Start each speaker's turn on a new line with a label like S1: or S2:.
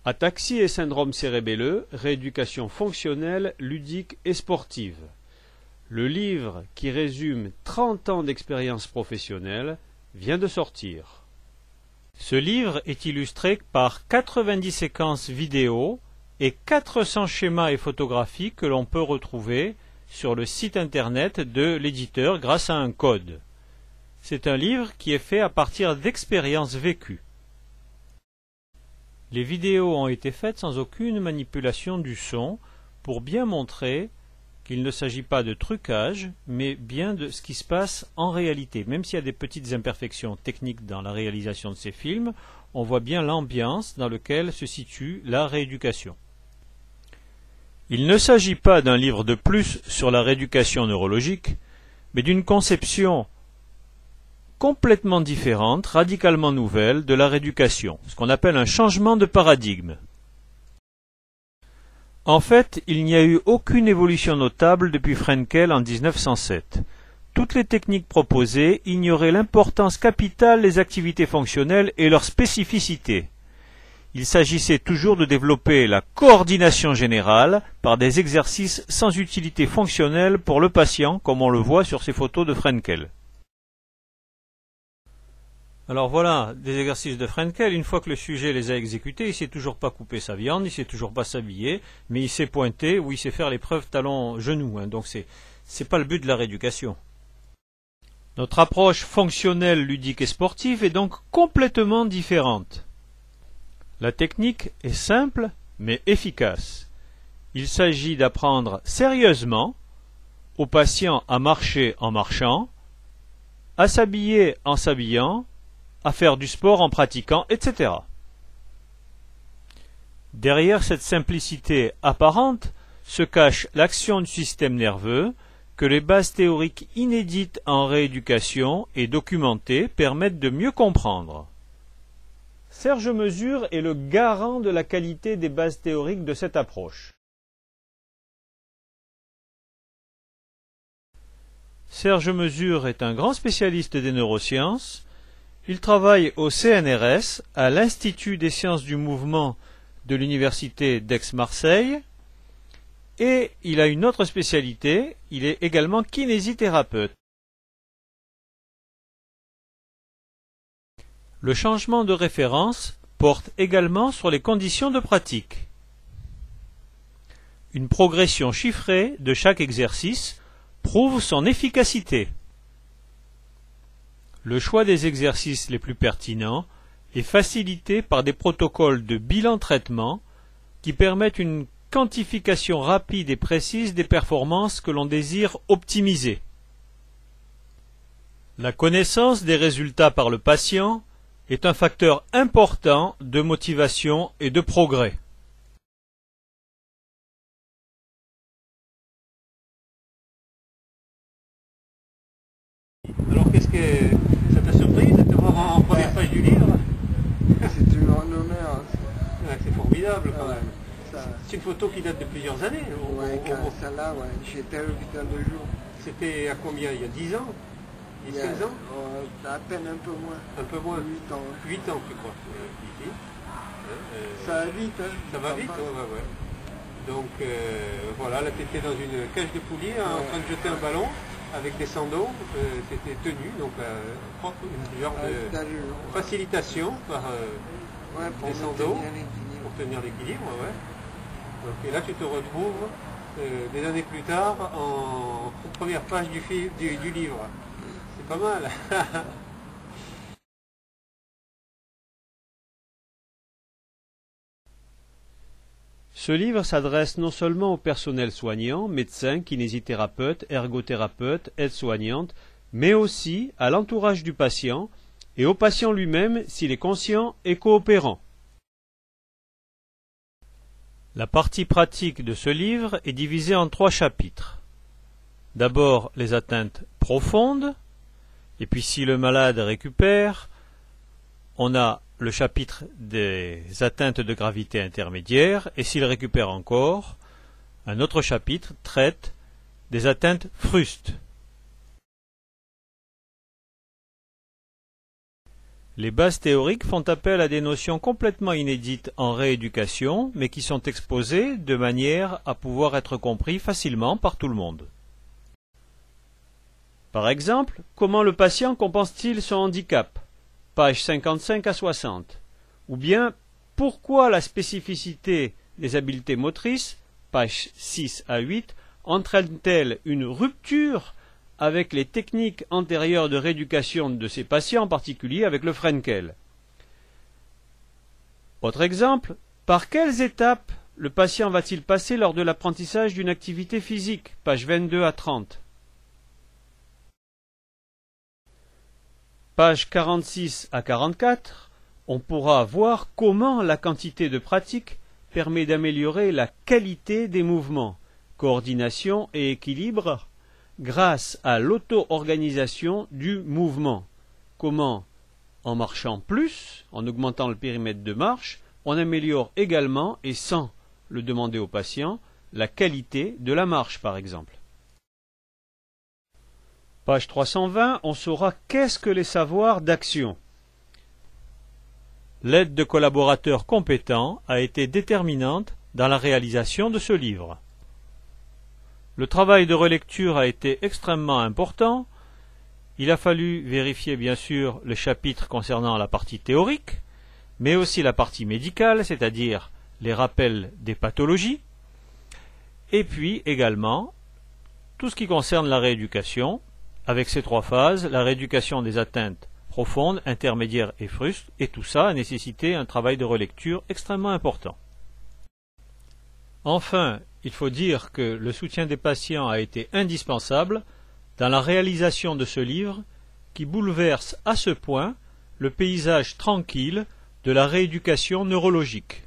S1: Ataxie et syndrome cérébelleux, rééducation fonctionnelle, ludique et sportive. Le livre qui résume 30 ans d'expérience professionnelle vient de sortir. Ce livre est illustré par 90 séquences vidéo et 400 schémas et photographies que l'on peut retrouver sur le site internet de l'éditeur grâce à un code. C'est un livre qui est fait à partir d'expériences vécues. Les vidéos ont été faites sans aucune manipulation du son pour bien montrer qu'il ne s'agit pas de trucage, mais bien de ce qui se passe en réalité. Même s'il y a des petites imperfections techniques dans la réalisation de ces films, on voit bien l'ambiance dans laquelle se situe la rééducation. Il ne s'agit pas d'un livre de plus sur la rééducation neurologique, mais d'une conception complètement différente, radicalement nouvelle de la rééducation, ce qu'on appelle un changement de paradigme. En fait, il n'y a eu aucune évolution notable depuis Frenkel en 1907. Toutes les techniques proposées ignoraient l'importance capitale des activités fonctionnelles et leur spécificité. Il s'agissait toujours de développer la coordination générale par des exercices sans utilité fonctionnelle pour le patient, comme on le voit sur ces photos de Frenkel. Alors voilà, des exercices de Frenkel, une fois que le sujet les a exécutés, il ne sait toujours pas couper sa viande, il ne sait toujours pas s'habiller, mais il sait pointer ou il sait faire l'épreuve talon-genou, donc c'est pas le but de la rééducation. Notre approche fonctionnelle, ludique et sportive est donc complètement différente. La technique est simple, mais efficace. Il s'agit d'apprendre sérieusement au patient à marcher en marchant, à s'habiller en s'habillant, à faire du sport en pratiquant, etc. Derrière cette simplicité apparente se cache l'action du système nerveux que les bases théoriques inédites en rééducation et documentées permettent de mieux comprendre. Serge Mesure est le garant de la qualité des bases théoriques de cette approche. Serge Mesure est un grand spécialiste des neurosciences. Il travaille au CNRS, à l'Institut des sciences du mouvement de l'Université d'Aix-Marseille, et il a une autre spécialité, il est également kinésithérapeute. Le changement de référence porte également sur les conditions de pratique. Une progression chiffrée de chaque exercice prouve son efficacité. Le choix des exercices les plus pertinents est facilité par des protocoles de bilan-traitement qui permettent une quantification rapide et précise des performances que l'on désire optimiser. La connaissance des résultats par le patient est un facteur important de motivation et de progrès.
S2: Alors qu'est-ce que ça t'a surpris de te voir en première page du livre?
S3: C'est toujours un honneur.
S2: Ouais, c'est formidable quand
S3: Ouais,
S2: même.
S3: ça,
S2: C'est une photo qui date de plusieurs années.
S3: celle-là, ouais, j'étais à l'hôpital de jour.
S2: C'était à combien? Il y a 10 ans? 10-15 ans?
S3: À peine un peu moins.
S2: Un peu moins?
S3: 8 ans.
S2: 8 ans, tu crois.
S3: Ça va vite, hein?
S2: Ça va vite, ouais. Donc voilà, là tu étais dans une cage de poulies en train de jeter un ballon avec des sandaux, c'était tenu, donc une genre de facilitation par des sandaux pour tenir l'équilibre. Ouais. Donc, et là tu te retrouves des années plus tard en première page du livre. C'est pas mal.
S1: Ce livre s'adresse non seulement au personnel soignant, médecins, kinésithérapeutes, ergothérapeutes, aides-soignantes, mais aussi à l'entourage du patient et au patient lui-même s'il est conscient et coopérant. La partie pratique de ce livre est divisée en 3 chapitres. D'abord les atteintes profondes, et puis si le malade récupère, on a le chapitre des atteintes de gravité intermédiaire, et s'il récupère encore, un autre chapitre traite des atteintes frustes. Les bases théoriques font appel à des notions complètement inédites en rééducation, mais qui sont exposées de manière à pouvoir être compris facilement par tout le monde. Par exemple, comment le patient compense-t-il son handicap? Pages 55 à 60. Ou bien, pourquoi la spécificité des habiletés motrices, pages 6 à 8, entraîne-t-elle une rupture avec les techniques antérieures de rééducation de ces patients, en particulier avec le Frenkel? Autre exemple, par quelles étapes le patient va-t-il passer lors de l'apprentissage d'une activité physique, pages 22 à 30. Pages 46 à 44, on pourra voir comment la quantité de pratique permet d'améliorer la qualité des mouvements, coordination et équilibre, grâce à l'auto-organisation du mouvement. Comment, en marchant plus, en augmentant le périmètre de marche, on améliore également, et sans le demander au patient, la qualité de la marche par exemple. Page 320, on saura qu'est-ce que les savoirs d'action. L'aide de collaborateurs compétents a été déterminante dans la réalisation de ce livre. Le travail de relecture a été extrêmement important. Il a fallu vérifier bien sûr le chapitre concernant la partie théorique, mais aussi la partie médicale, c'est-à-dire les rappels des pathologies, et puis également tout ce qui concerne la rééducation, avec ces trois phases, la rééducation des atteintes profondes, intermédiaires et frustes, et tout ça a nécessité un travail de relecture extrêmement important. Enfin, il faut dire que le soutien des patients a été indispensable dans la réalisation de ce livre qui bouleverse à ce point le paysage tranquille de la rééducation neurologique.